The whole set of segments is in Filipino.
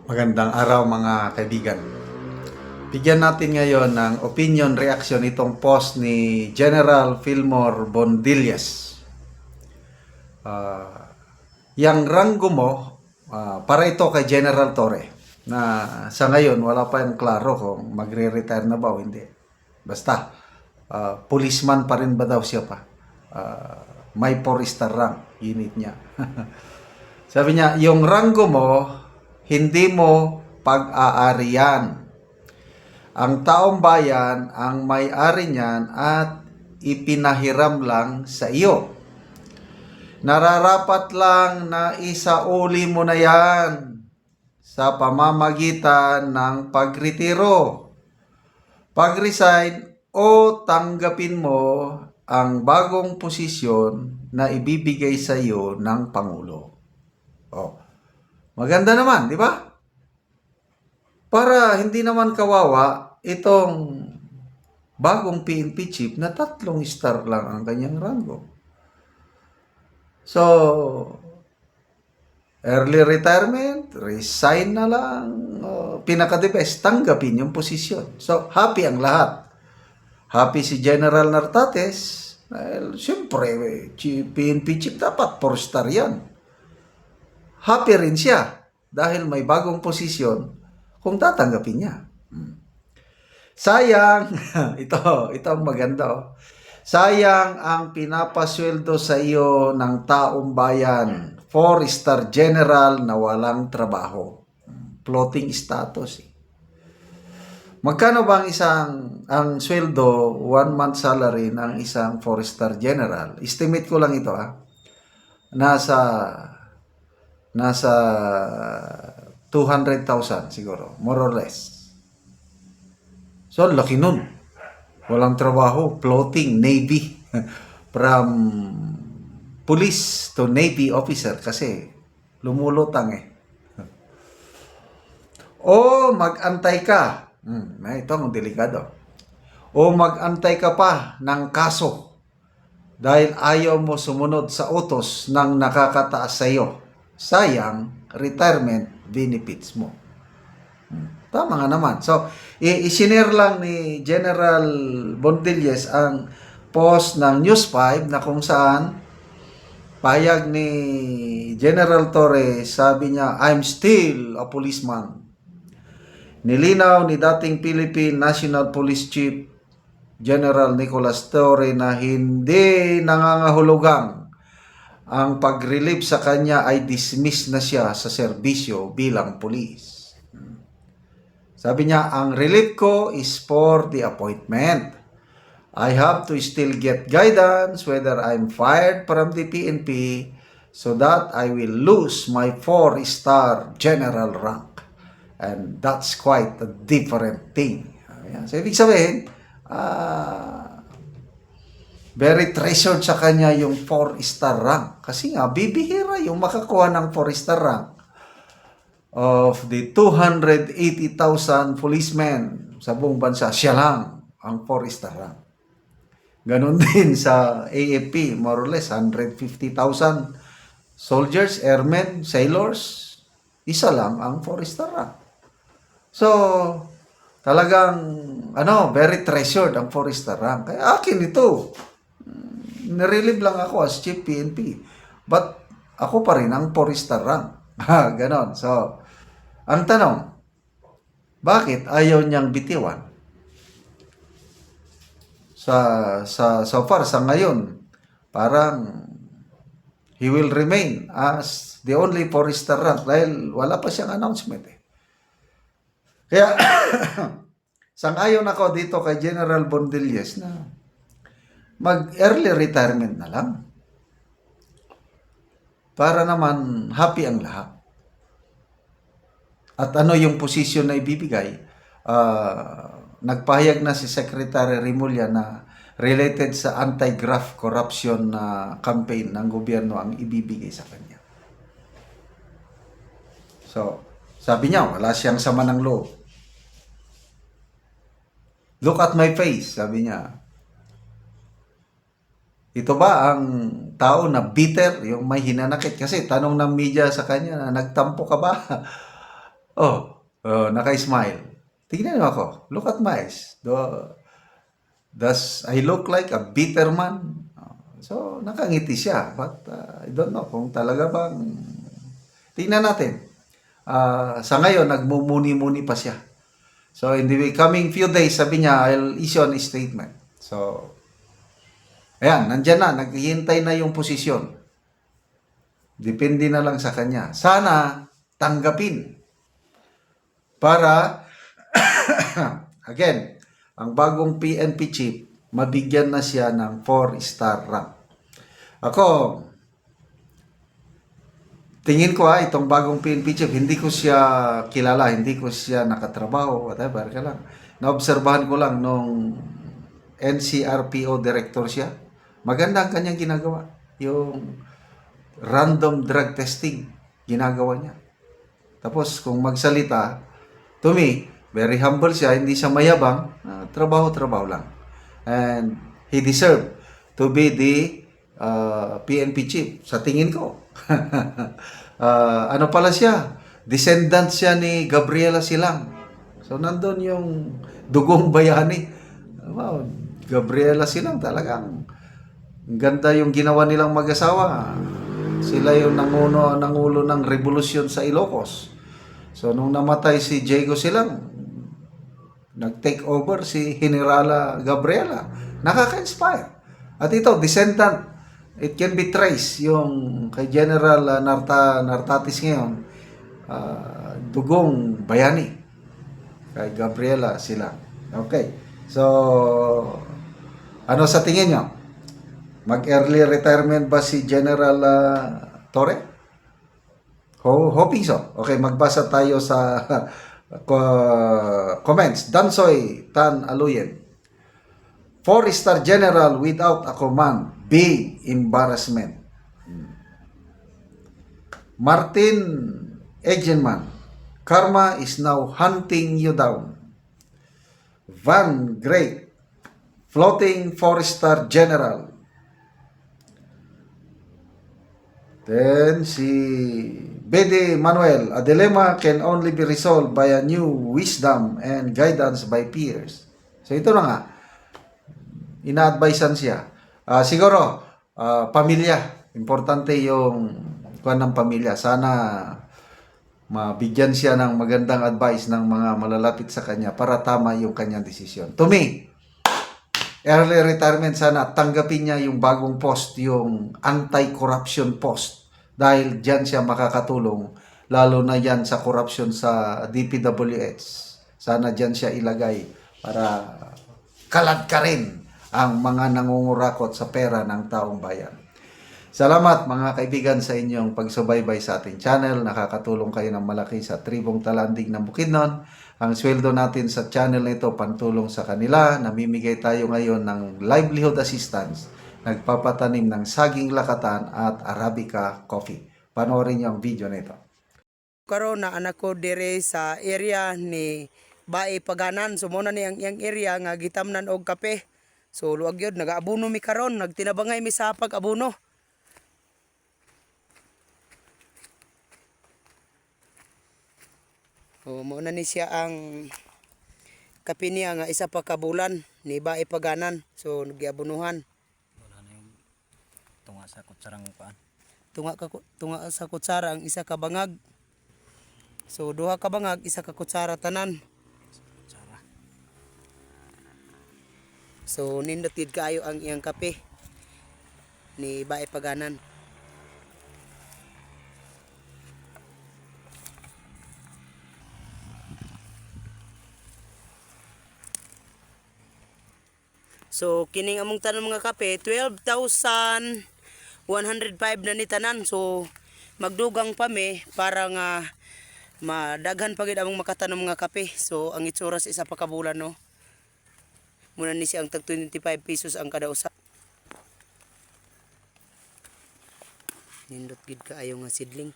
Magandang araw mga kaibigan. Bigyan natin ngayon ng opinion reaction itong post ni General Fillmore Bondillas. Yang ranggo mo, para ito kay General Torre, na sa ngayon wala pa yung klaro kung magre-retire na ba o hindi. Basta, policeman pa rin ba daw siya pa? May 4-star rank, unit niya. Sabi niya, yung ranggo mo, hindi mo pag-aarian. Ang taong bayan ang may-ari niyan at ipinahiram lang sa iyo. Nararapat lang na isauli mo na yan sa pamamagitan ng pagretiro, pag-resign o tanggapin mo ang bagong posisyon na ibibigay sa iyo ng Pangulo. Oh. Maganda naman, di ba? Para hindi naman kawawa itong bagong PNP chief na 3 star lang ang kanyang ranggo. So, early retirement, resign na lang, pinaka-the best, tanggapin yung posisyon. So, happy ang lahat. Happy si General Nartates, dahil siyempre, PNP chief dapat 4-star yan. Happy rin siya dahil may bagong posisyon kung tatanggapin niya. Sayang, ito ang maganda. Sayang ang pinapasweldo sa iyo ng taong bayan, 4-star general na walang trabaho. Floating status. Magkano ba ang sweldo, 1 month salary ng isang 4-star general? Estimate ko lang ito nasa 200,000 siguro, more or less. So, laki nun. Walang trabaho, floating, Navy. From police to Navy officer kasi lumulutang O mag-antay ka. Ito ang delikado. O mag-antay ka pa ng kaso dahil ayaw mo sumunod sa utos ng nakakataas sa iyo. Sayang, retirement benefits mo. Tama nga naman. So, isinare lang ni General Bondillas ang post ng News 5 na kung saan payag ni General Torre, sabi niya, I'm still a policeman. Nilinaw ni dating Philippine National Police Chief General Nicolas Torre na hindi nangangahulugang ang pag-relieve sa kanya ay dismiss na siya sa serbisyo bilang pulis. Sabi niya, ang relief ko is for the appointment. I have to still get guidance whether I'm fired from the PNP so that I will lose my 4-star general rank. And that's quite a different thing. So, ibig sabihin, very treasured sa kanya yung 4-star rank. Kasi nga, bibihira yung makakuha ng 4-star rank. Of the 280,000 policemen sa buong bansa, siya lang ang 4-star rank. Ganon din sa AFP, more or less 150,000 soldiers, airmen, sailors, isa lang ang 4-star rank. So, talagang very treasured ang 4-star rank. Kaya akin ito, nirelieve lang ako as chief PNP. But ako pa rin ang 4-star rank. Ganon. So, ang tanong, bakit ayaw niyang bitiwan? So far, sa ngayon, parang he will remain as the only 4-star rank dahil wala pa siyang announcement Kaya, sang-ayon ako dito kay General Bondillas na mag-early retirement na lang. Para naman happy ang lahat. At ano yung posisyon na ibibigay? Nagpahayag na si Secretary Remulla na related sa anti-graft corruption na campaign ng gobyerno ang ibibigay sa kanya. So, sabi niya, wala siyang sama ng loob. Look at my face, sabi niya. Ito ba ang tao na bitter, yung may hinanakit? Kasi tanong ng media sa kanya, nagtampo ka ba? Naka-smile. Tingnan mo ako. Look at my eyes. Does I look like a bitter man? So, nakangiti siya. But I don't know kung talaga bang... Tingnan natin. Sa ngayon, nagmumuni-muni pa siya. So, in the coming few days, sabi niya, I'll issue a statement. So, ayan, nandyan na. Naghihintay na yung posisyon. Depende na lang sa kanya. Sana tanggapin. Para, again, ang bagong PNP chief, mabigyan na siya ng 4-star rank. Ako, tingin ko itong bagong PNP chief, hindi ko siya kilala, hindi ko siya nakatrabaho, whatever ka lang. Naobserbahan ko lang nung NCRPO director siya. Maganda ang kanyang ginagawa. Yung random drug testing, ginagawa niya. Tapos kung magsalita, to me, very humble siya, hindi siya mayabang, trabaho-trabaho lang. And he deserved to be the PNP chief, sa tingin ko. Ano pala siya? Descendant siya ni Gabriela Silang. So, nandun yung dugong bayani. Wow, Gabriela Silang talagang ganda yung ginawa nilang mag-asawa. Sila yung nangulo ng revolusyon sa Ilocos. So, nung namatay si Diego Silang, nag-take over si Generala Gabriela. Nakaka-inspire. At ito, descendant. It can be traced yung kay General Nartatis ngayon, dugong bayani. Kay Gabriela sila. Okay. So, ano sa tingin nyo? Mag-early retirement ba si General Torre? Hoping so. Okay, magbasa tayo sa comments. Dansoy Tan Aluyen. 4-star general without a command. Big embarrassment. Martin Egenman. Karma is now hunting you down. Van Great. Floating 4-star general. Then si Bede Manuel, a dilemma can only be resolved by a new wisdom and guidance by peers. So ito na nga, ina-advisean siya. Siguro, pamilya. Importante yung kuwan ng pamilya. Sana mabigyan siya ng magandang advice ng mga malalapit sa kanya para tama yung kanyang desisyon. To me, early retirement, sana tanggapin niya yung bagong post, yung anti-corruption post. Dahil dyan siya makakatulong, lalo na yan sa corruption sa DPWH. Sana dyan siya ilagay para kalad ka rin ang mga nangungurakot sa pera ng taong bayan. Salamat mga kaibigan sa inyong pagsubaybay sa ating channel. Nakakatulong kayo ng malaki sa tribong talandig ng Bukidnon. Ang sweldo natin sa channel nito pantulong sa kanila. Namimigay tayo ngayon ng livelihood assistance. Nagpapatanim ng saging lakatan at Arabica coffee. Panoorin niyo ang video nito. Karon na anak ko dire sa area ni Bae Paganan. So muna ni ang area nga gitamnan og kape. So luwag yun, nag-aabuno mi karon, nagtinabangay mi sa pag-abuno. So muna ni siya ang kape niya nga isa pa kabulan ni Bae Paganan. So nagiabunuhan. Wala na yung tunga sa kutsarang paan. Tunga sa kutsara ang isa ka bangag. So duha ka bangag, isa ka kutsara tanan. Kutsara. So nindotid kaayo ang iyang kape ni Bae Paganan. So kining among tanan mga kape 12,105 na ni tanan. So magdugang pa mi para nga madaghan pa gid among makatanom mga kape. So ang itsura sa isa pa ka bulan no. Muna ni siyang tag 25 pesos ang kada usa. Nindot gid kaayo nga sidling.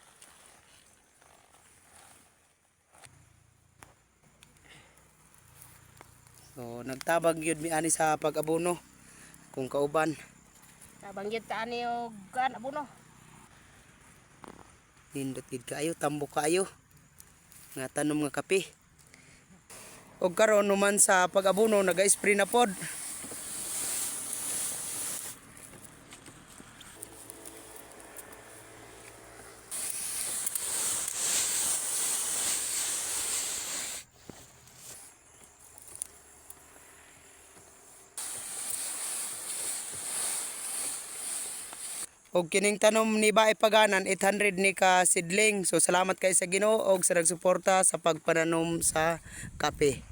So nagtabag gyud mi ani sa pag-abono kung kauban. Tabang yun ka ani o gan abuno. Nindot gid kaayo, tambok kaayo. nga tanom nga kape. Og karon numan sa pag-abono naga-spray na pod. Og kining tanom ni Bae Paganan 800 ni ka seedling. So salamat kay sa Ginoo og sa nagsuporta sa pagpananom sa kape.